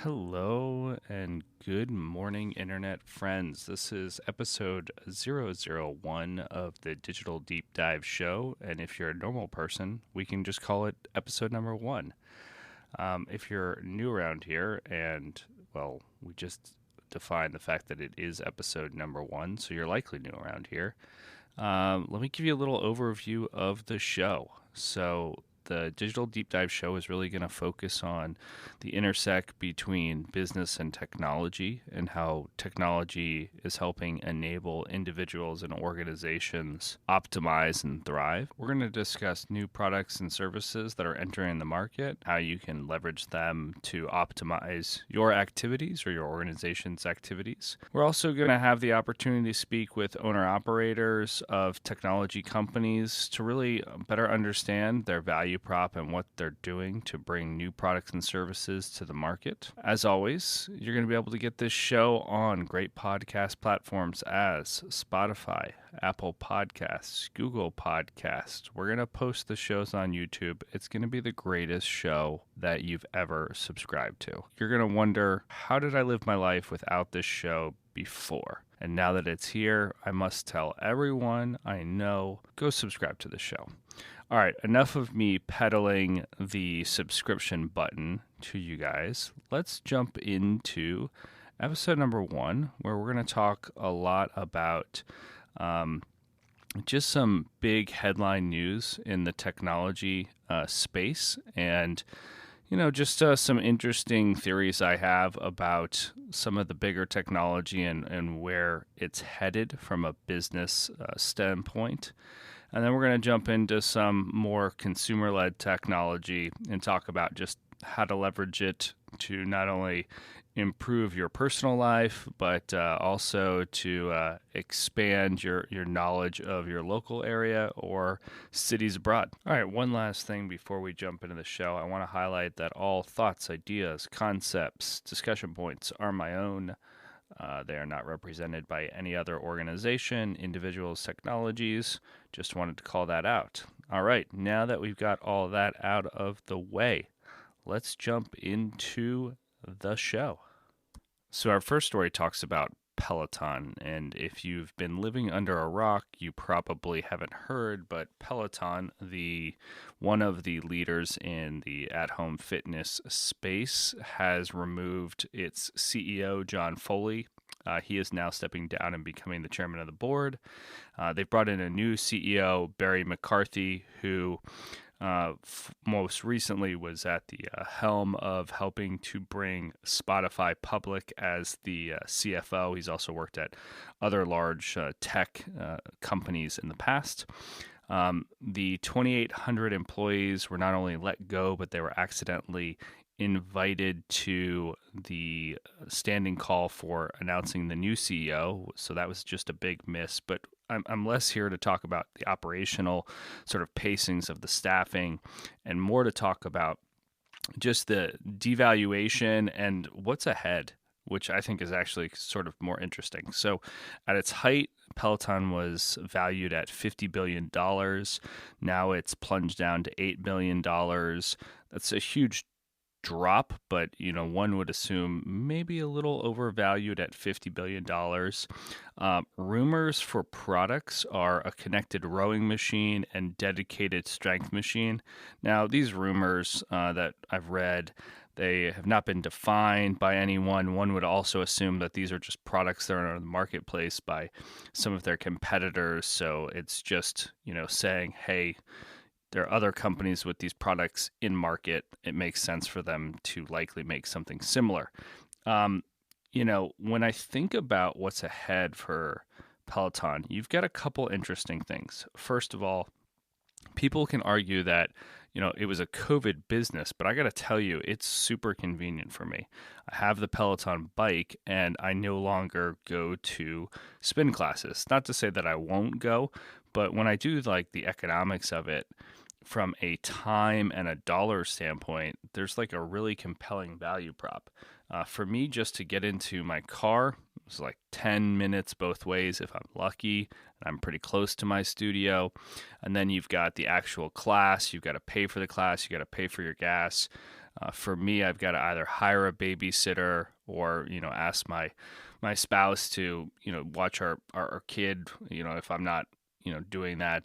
Hello and good morning, Internet friends. This is episode 001 of the Digital Deep Dive Show. And if you're a normal person, we can just call it episode number one. If you're new around here, and well, we just defined the fact that it is episode number one, so you're likely new around here. Let me give you a little overview of the show. So, the Digital Deep Dive show is really going to focus on the intersect between business and technology and how technology is helping enable individuals and organizations optimize and thrive. We're going to discuss new products and services that are entering the market, how you can leverage them to optimize your activities or your organization's activities. We're also going to have the opportunity to speak with owner operators of technology companies to really better understand their value prop and what they're doing to bring new products and services to the market. As always, you're going to be able to get this show on great podcast platforms as Spotify, Apple Podcasts, Google Podcasts. We're going to post the shows on YouTube. It's going to be the greatest show that you've ever subscribed to. You're going to wonder, how did I live my life without this show before? And now that it's here, I must tell everyone I know, go subscribe to the show. All right, enough of me peddling the subscription button to you guys. Let's jump into episode number one, where we're going to talk a lot about just some big headline news in the technology space and just some interesting theories I have about some of the bigger technology and where it's headed from a business standpoint. And then we're going to jump into some more consumer-led technology and talk about just how to leverage it to not only improve your personal life, but also to expand your knowledge of your local area or cities abroad. All right, one last thing before we jump into the show. I want to highlight that all thoughts, ideas, concepts, discussion points are my own. They are not represented by any other organization, individuals, technologies. Just wanted to call that out. All right, now that we've got all that out of the way, let's jump into the show. So our first story talks about Peloton, and if you've been living under a rock, you probably haven't heard, but Peloton, one of the leaders in the at-home fitness space, has removed its CEO, John Foley. He is now stepping down and becoming the chairman of the board. They've brought in a new CEO, Barry McCarthy, who most recently was at the helm of helping to bring Spotify public as the CFO. He's also worked at other large tech companies in the past. The 2,800 employees were not only let go, but they were accidentally invited to the standing call for announcing the new CEO. So that was just a big miss. But I'm less here to talk about the operational sort of pacings of the staffing and more to talk about just the devaluation and what's ahead, which I think is actually sort of more interesting. So at its height, Peloton was valued at $50 billion. Now it's plunged down to $8 billion. That's a huge drop, but one would assume maybe a little overvalued at $50 billion. Rumors for products are a connected rowing machine and dedicated strength machine. Now, these rumors that I've read, they have not been defined by anyone. One would also assume that these are just products that are on the marketplace by some of their competitors. So it's just, saying, hey, there are other companies with these products in market. It makes sense for them to likely make something similar. When I think about what's ahead for Peloton, you've got a couple interesting things. First of all, people can argue that, it was a COVID business, but I got to tell you, it's super convenient for me. I have the Peloton bike and I no longer go to spin classes. Not to say that I won't go, but when I do like the economics of it, from a time and a dollar standpoint, there's like a really compelling value prop. For me, just to get into my car, it was like 10 minutes both ways if I'm lucky, and I'm pretty close to my studio. And then you've got the actual class. You've got to pay for the class. You got to pay for your gas. For me, I've got to either hire a babysitter or ask my spouse to watch our kid. If I'm not doing that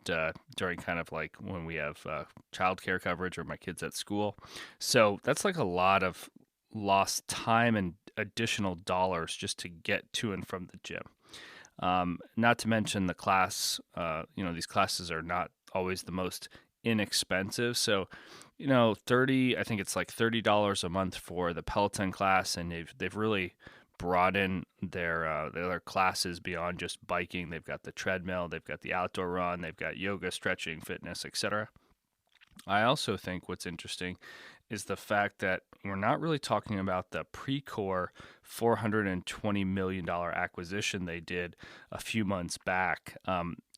during kind of like when we have childcare coverage or my kids at school. So that's like a lot of lost time and additional dollars just to get to and from the gym. Not to mention the class, these classes are not always the most inexpensive. So, 30, I think it's like $30 a month for the Peloton class. And they've really brought in their classes beyond just biking. They've got the treadmill, they've got the outdoor run, they've got yoga, stretching, fitness, etc. I also think what's interesting is the fact that we're not really talking about the Precor $420 million acquisition they did a few months back.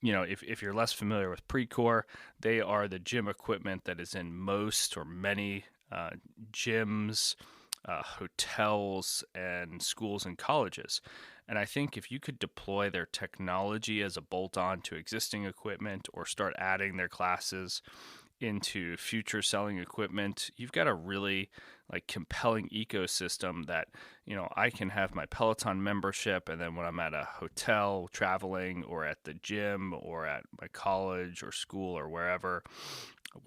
If you're less familiar with Precor, they are the gym equipment that is in most or many gyms, hotels, and schools and colleges. And I think if you could deploy their technology as a bolt on to existing equipment or start adding their classes into future selling equipment, you've got a really like compelling ecosystem that I can have my Peloton membership, and then when I'm at a hotel traveling or at the gym or at my college or school or wherever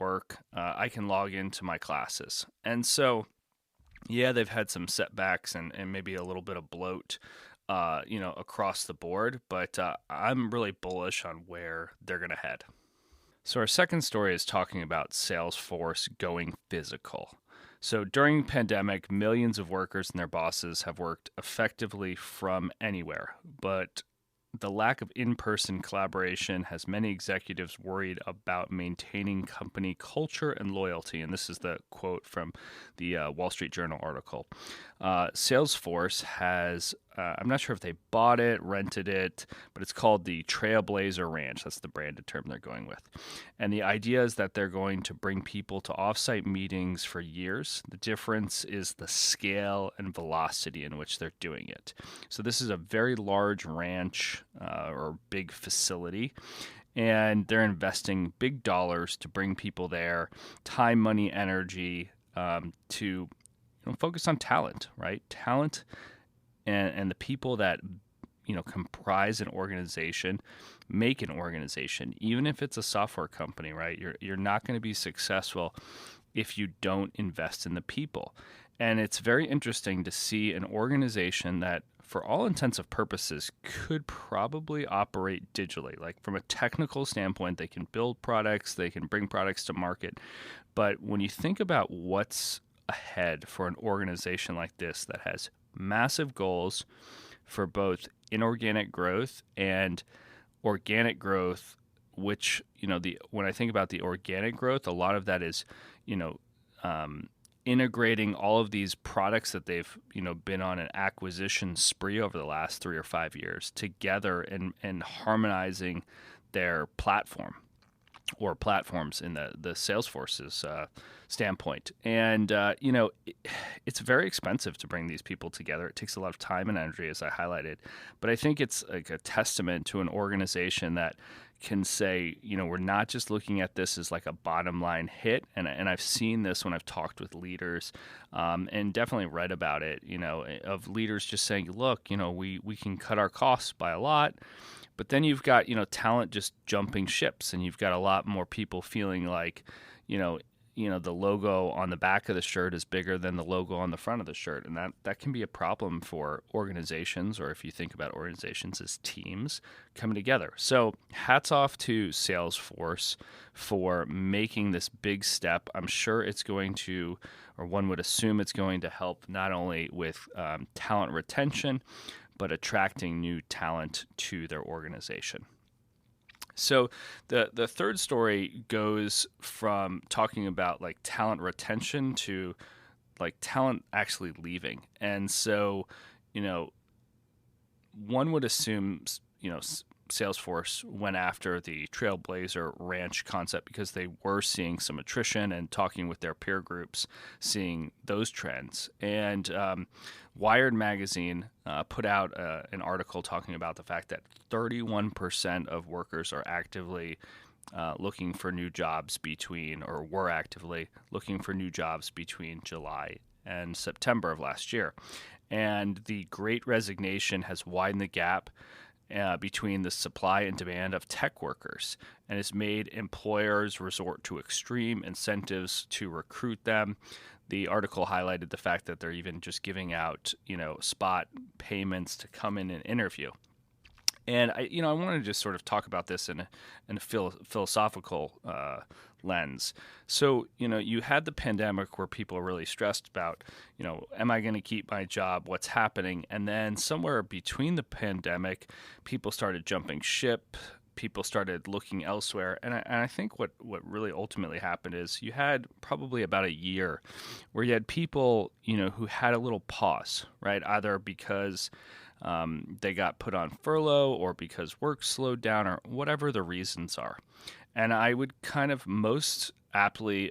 work, I can log into my classes. And so yeah, they've had some setbacks and maybe a little bit of bloat across the board, but I'm really bullish on where they're going to head. So our second story is talking about Salesforce going physical. So during the pandemic, millions of workers and their bosses have worked effectively from anywhere, but the lack of in-person collaboration has many executives worried about maintaining company culture and loyalty. And this is the quote from the Wall Street Journal article. Salesforce has, I'm not sure if they bought it, rented it, but it's called the Trailblazer Ranch. That's the branded term they're going with. And the idea is that they're going to bring people to offsite meetings for years. The difference is the scale and velocity in which they're doing it. So this is a very large ranch or big facility, and they're investing big dollars to bring people there, time, money, energy, to focus on talent, right? Talent and the people that comprise an organization make an organization. Even if it's a software company, right? You're not going to be successful if you don't invest in the people. And it's very interesting to see an organization that, for all intents and purposes, could probably operate digitally. Like from a technical standpoint, they can build products, they can bring products to market. But when you think about what's ahead for an organization like this that has massive goals for both inorganic growth and organic growth, which, when I think about the organic growth, a lot of that is, integrating all of these products that they've been on an acquisition spree over the last 3 or 5 years together and harmonizing their platform or platforms in the Salesforce's standpoint. And it's very expensive to bring these people together. It takes a lot of time and energy, as I highlighted, but I think it's like a testament to an organization that can say, we're not just looking at this as like a bottom line hit. And I've seen this when I've talked with leaders and definitely read about it, of leaders just saying, look, we can cut our costs by a lot. But then you've got, talent just jumping ships, and you've got a lot more people feeling like, the logo on the back of the shirt is bigger than the logo on the front of the shirt. And that can be a problem for organizations, or if you think about organizations as teams coming together. So hats off to Salesforce for making this big step. I'm sure it's going to, or one would assume it's going to help not only with talent retention, but attracting new talent to their organization. So the third story goes from talking about like talent retention to like talent actually leaving. And so, one would assume, Salesforce went after the Trailblazer Ranch concept because they were seeing some attrition and talking with their peer groups, seeing those trends. And Wired Magazine put out an article talking about the fact that 31% of workers are actively looking for new jobs or were actively looking for new jobs between July and September of last year. And the Great Resignation has widened the gap between the supply and demand of tech workers, and has made employers resort to extreme incentives to recruit them. The article highlighted the fact that they're even just giving out, spot payments to come in and interview. And I want to just sort of talk about this in a philosophical lens. So, you had the pandemic where people are really stressed about, am I going to keep my job? What's happening? And then somewhere between the pandemic, people started jumping ship. People started looking elsewhere. And I think what really ultimately happened is you had probably about a year where you had people, who had a little pause, right? Either because they got put on furlough or because work slowed down or whatever the reasons are. And I would kind of most aptly,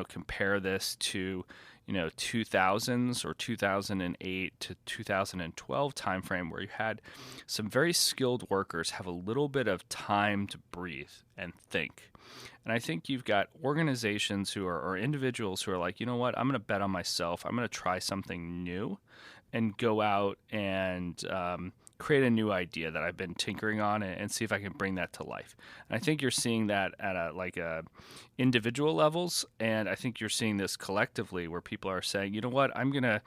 compare this to, 2000s or 2008 to 2012 timeframe where you had some very skilled workers have a little bit of time to breathe and think. And I think you've got organizations or individuals who are like, you know what, I'm going to bet on myself. I'm going to try something new and go out and create a new idea that I've been tinkering on and see if I can bring that to life. And I think you're seeing that at a individual levels, and I think you're seeing this collectively where people are saying, you know what, I'm going to,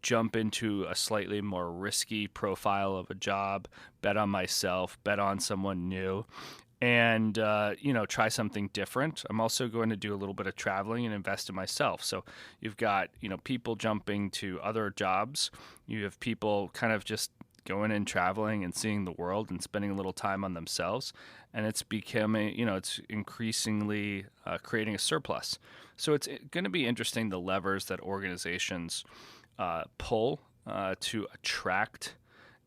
jump into a slightly more risky profile of a job, bet on myself, bet on someone new, and try something different. I'm also going to do a little bit of traveling and invest in myself. So you've got people jumping to other jobs. You have people kind of just going and traveling and seeing the world and spending a little time on themselves, and it's becoming it's increasingly creating a surplus. So it's going to be interesting the levers that organizations pull to attract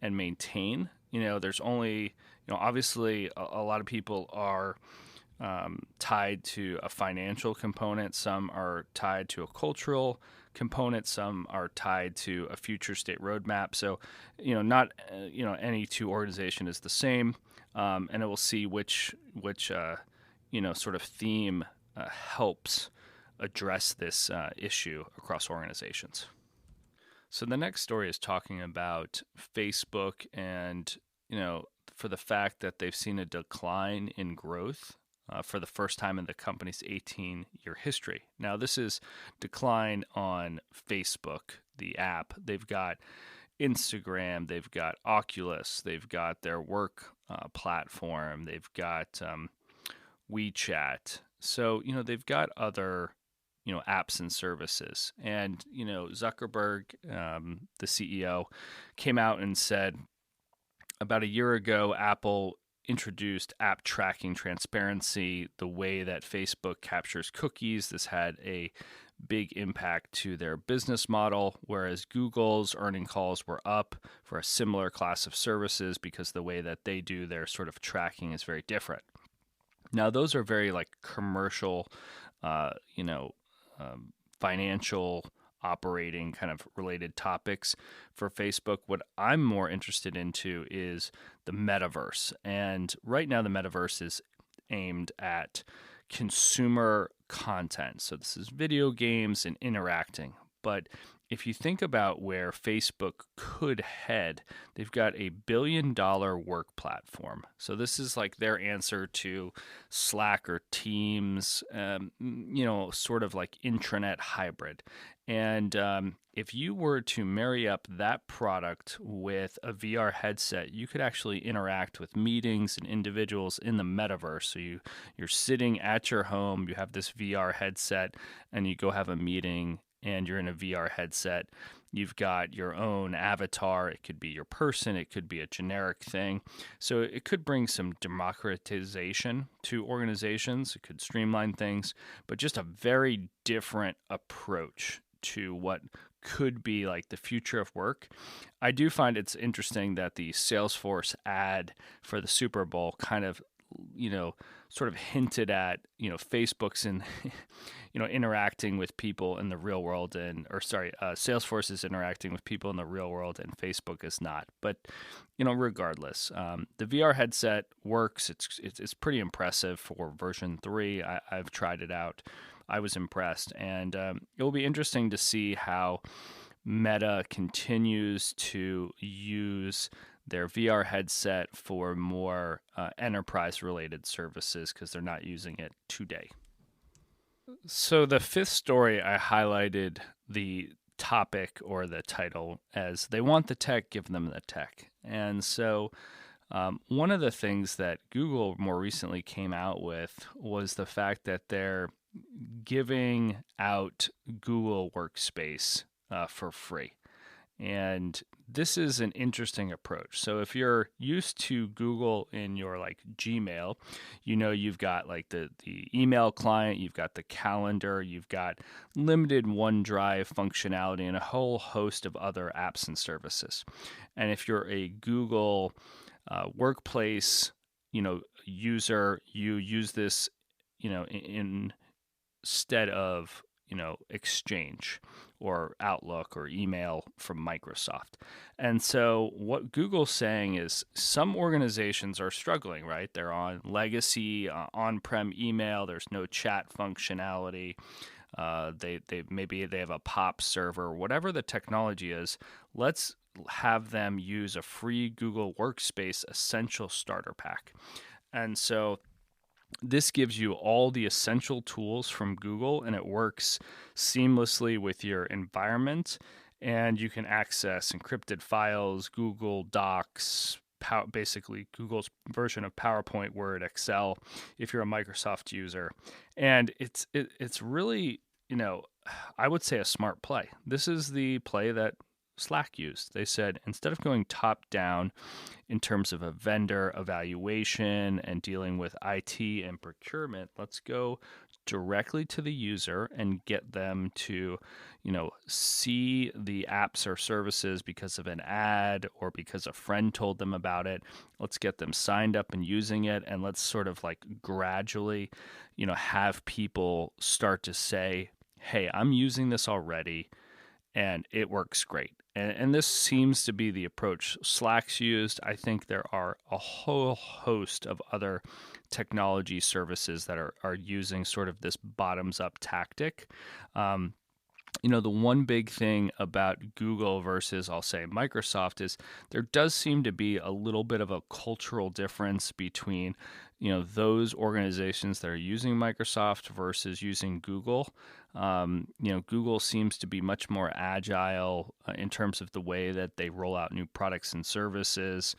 and maintain. There's only obviously, a lot of people are tied to a financial component. Some are tied to a cultural component. Some are tied to a future state roadmap. So, not any two organization is the same, and it will see which sort of theme helps address this issue across organizations. So the next story is talking about Facebook and for the fact that they've seen a decline in growth for the first time in the company's 18-year history. Now, this is decline on Facebook, the app. They've got Instagram, they've got Oculus, they've got their work platform, they've got WeChat. So, they've got other apps and services. And, Zuckerberg, the CEO, came out and said, about a year ago, Apple introduced app tracking transparency, the way that Facebook captures cookies. This had a big impact to their business model, whereas Google's earning calls were up for a similar class of services because the way that they do their sort of tracking is very different. Now, those are very commercial, financial operating kind of related topics for Facebook. What I'm more interested into is the metaverse. And right now the metaverse is aimed at consumer content. So this is video games and interacting. But if you think about where Facebook could head, they've got a $1 billion work platform. So this is like their answer to Slack or Teams, sort of like intranet hybrid. And if you were to marry up that product with a VR headset, you could actually interact with meetings and individuals in the metaverse. So you're sitting at your home, you have this VR headset, and you go have a meeting, and you're in a VR headset. You've got your own avatar. It could be your person. It could be a generic thing. So it could bring some democratization to organizations. It could streamline things, but just a very different approach to what could be like the future of work. I do find it's interesting that the Salesforce ad for the Super Bowl kind of sort of hinted at, Facebook's in, interacting with people in the real world, Salesforce is interacting with people in the real world, and Facebook is not. But regardless, the VR headset works. It's pretty impressive for version 3. I've tried it out. I was impressed, and it will be interesting to see how Meta continues to use their VR headset for more enterprise-related services, because they're not using it today. So the fifth story, I highlighted the topic or the title as "They want the tech, give them the tech." And so one of the things that Google more recently came out with was the fact that they're giving out Google Workspace for free. And this is an interesting approach. So if you're used to Google in your Gmail, you've got the email client, you've got the calendar, you've got limited OneDrive functionality, and a whole host of other apps and services. And if you're a Google Workplace, user, you use this, instead of Exchange or Outlook or email from Microsoft. And so what Google's saying is some organizations are struggling, right? They're on legacy on-prem email. There's no chat functionality. Maybe they have a POP server, whatever the technology is. Let's have them use a free Google Workspace Essential Starter Pack. And so this gives you all the essential tools from Google, and it works seamlessly with your environment. And you can access encrypted files, Google Docs, basically Google's version of PowerPoint, Word, Excel, if you're a Microsoft user. And it's really, I would say a smart play. This is the play that Slack used. They said, instead of going top down in terms of a vendor evaluation and dealing with IT and procurement, let's go directly to the user and get them to, see the apps or services because of an ad or because a friend told them about it. Let's get them signed up and using it, and let's sort of gradually, have people start to say, hey, I'm using this already and it works great. And this seems to be the approach Slack's used. I think there are a whole host of other technology services that are using sort of this bottoms-up tactic. The one big thing about Google versus, I'll say, Microsoft is there does seem to be a little bit of a cultural difference between, those organizations that are using Microsoft versus using Google. Google seems to be much more agile in terms of the way that they roll out new products and services.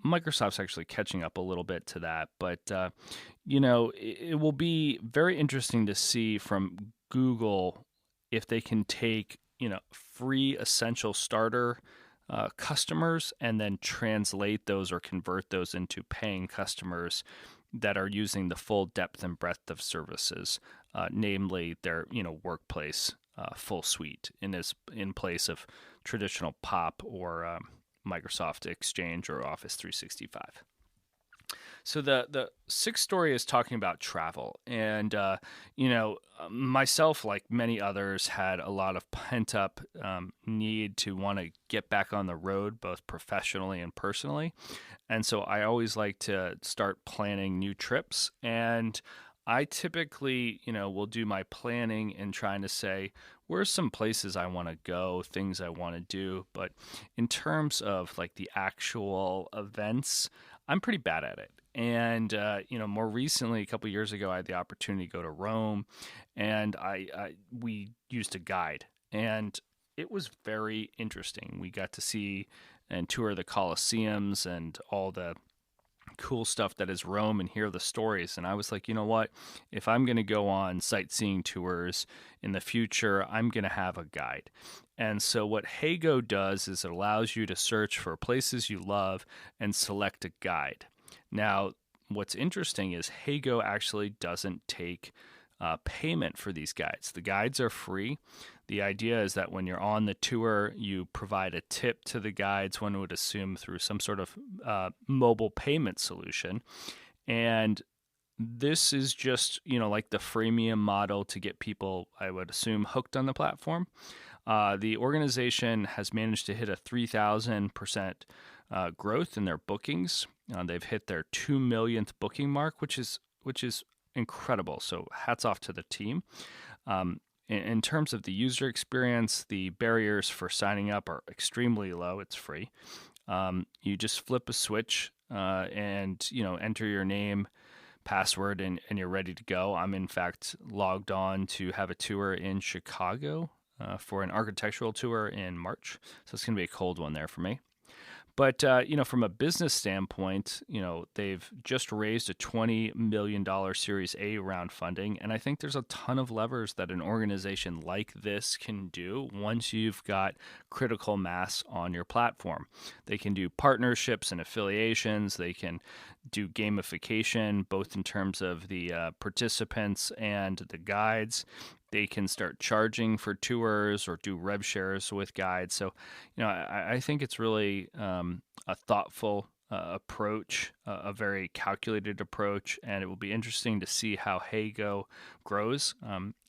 Microsoft's actually catching up a little bit to that, but it will be very interesting to see from Google if they can take free essential starter customers and then translate those or convert those into paying customers that are using the full depth and breadth of services, namely their workplace full suite in place of traditional POP or Microsoft Exchange or Office 365. So the sixth story is talking about travel, and myself, like many others, had a lot of pent up need to want to get back on the road, both professionally and personally, and so I always like to start planning new trips. And I typically, will do my planning and trying to say, where's some places I want to go, things I want to do. But in terms of the actual events, I'm pretty bad at it. And, more recently, a couple of years ago, I had the opportunity to go to Rome, and we used a guide, and it was very interesting. We got to see and tour the Colosseums and all the cool stuff that is Rome and hear the stories. And I was like, you know what? If I'm going to go on sightseeing tours in the future, I'm going to have a guide. And so what Heygo does is it allows you to search for places you love and select a guide. Now, what's interesting is Heygo actually doesn't take payment for these guides. The guides are free. The idea is that when you're on the tour, you provide a tip to the guides, one would assume through some sort of mobile payment solution. And this is just, like the freemium model to get people, I would assume, hooked on the platform. The organization has managed to hit a 3,000% growth in their bookings. They've hit their 2 millionth booking mark, which is incredible. So hats off to the team. In terms of the user experience, the barriers for signing up are extremely low. It's free. You just flip a switch and enter your name, password, and you're ready to go. I'm in fact logged on to have a tour in Chicago for an architectural tour in March. So it's going to be a cold one there for me. But, from a business standpoint, they've just raised a $20 million Series A round funding. And I think there's a ton of levers that an organization like this can do once you've got critical mass on your platform. They can do partnerships and affiliations. They can do gamification, both in terms of the participants and the guides. They can start charging for tours or do rev shares with guides. So, I think it's really a thoughtful approach, a very calculated approach, and it will be interesting to see how HeyGo grows.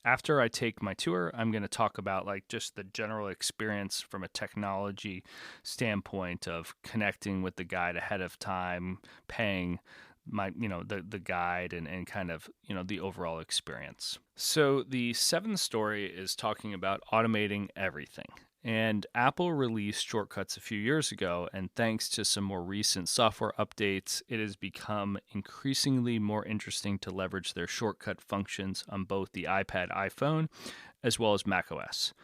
After I take my tour, I'm going to talk about just the general experience from a technology standpoint of connecting with the guide ahead of time, paying the guide and kind of the overall experience. So the seventh story is talking about automating everything. And Apple released Shortcuts a few years ago, and thanks to some more recent software updates, it has become increasingly more interesting to leverage their shortcut functions on both the iPad, iPhone, as well as macOS.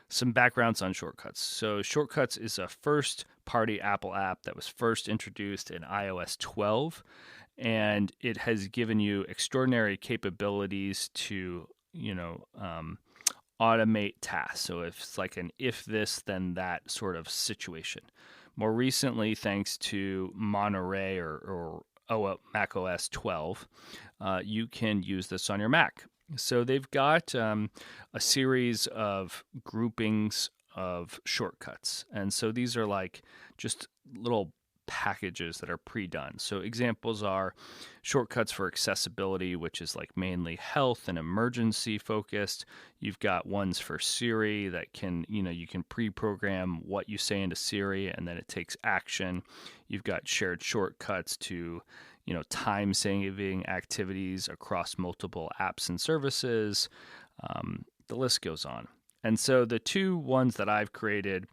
Some backgrounds on Shortcuts. So Shortcuts is a first-party Apple app that was first introduced in iOS 12, and it has given you extraordinary capabilities to, automate tasks. So if it's like an if this, then that sort of situation. More recently, thanks to Monterey or Mac OS 12, you can use this on your Mac. So they've got a series of groupings of shortcuts. And so these are like just little packages that are pre-done. So examples are shortcuts for accessibility, which is like mainly health and emergency focused. You've got ones for Siri that can, you can pre-program what you say into Siri and then it takes action. You've got shared shortcuts to, time-saving activities across multiple apps and services. The list goes on. And so the two ones that I've created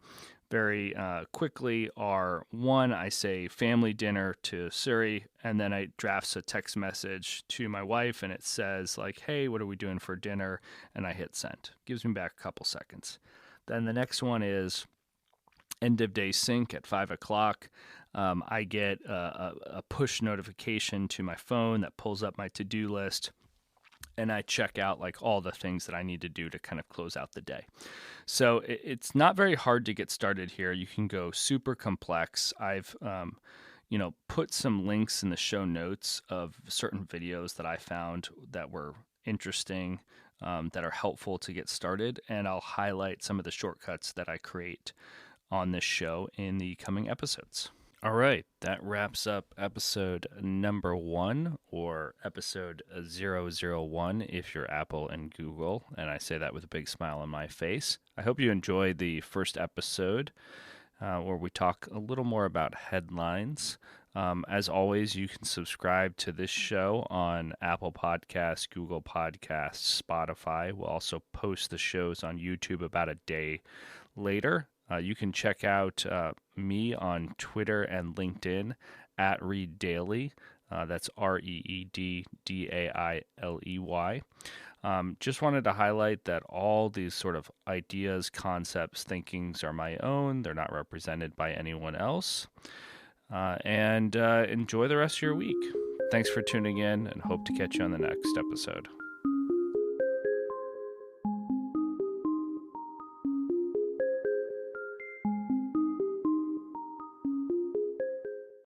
very quickly are, one, I say family dinner to Siri, and then I drafts a text message to my wife, and it says hey, what are we doing for dinner? And I hit send. Gives me back a couple seconds. Then the next one is end of day sync at 5 o'clock. I get a push notification to my phone that pulls up my to-do list, and I check out all the things that I need to do to kind of close out the day. So it's not very hard to get started here. You can go super complex. I've put some links in the show notes of certain videos that I found that were interesting, that are helpful to get started, and I'll highlight some of the shortcuts that I create on this show in the coming episodes. All right, that wraps up episode number 1, or episode 001 if you're Apple and Google, and I say that with a big smile on my face. I hope you enjoyed the first episode where we talk a little more about headlines. As always, you can subscribe to this show on Apple Podcasts, Google Podcasts, Spotify. We'll also post the shows on YouTube about a day later. You can check out me on Twitter and LinkedIn at Reed Daily. That's ReedDailey. Just wanted to highlight that all these sort of ideas, concepts, thinkings are my own. They're not represented by anyone else. And enjoy the rest of your week. Thanks for tuning in, and hope to catch you on the next episode.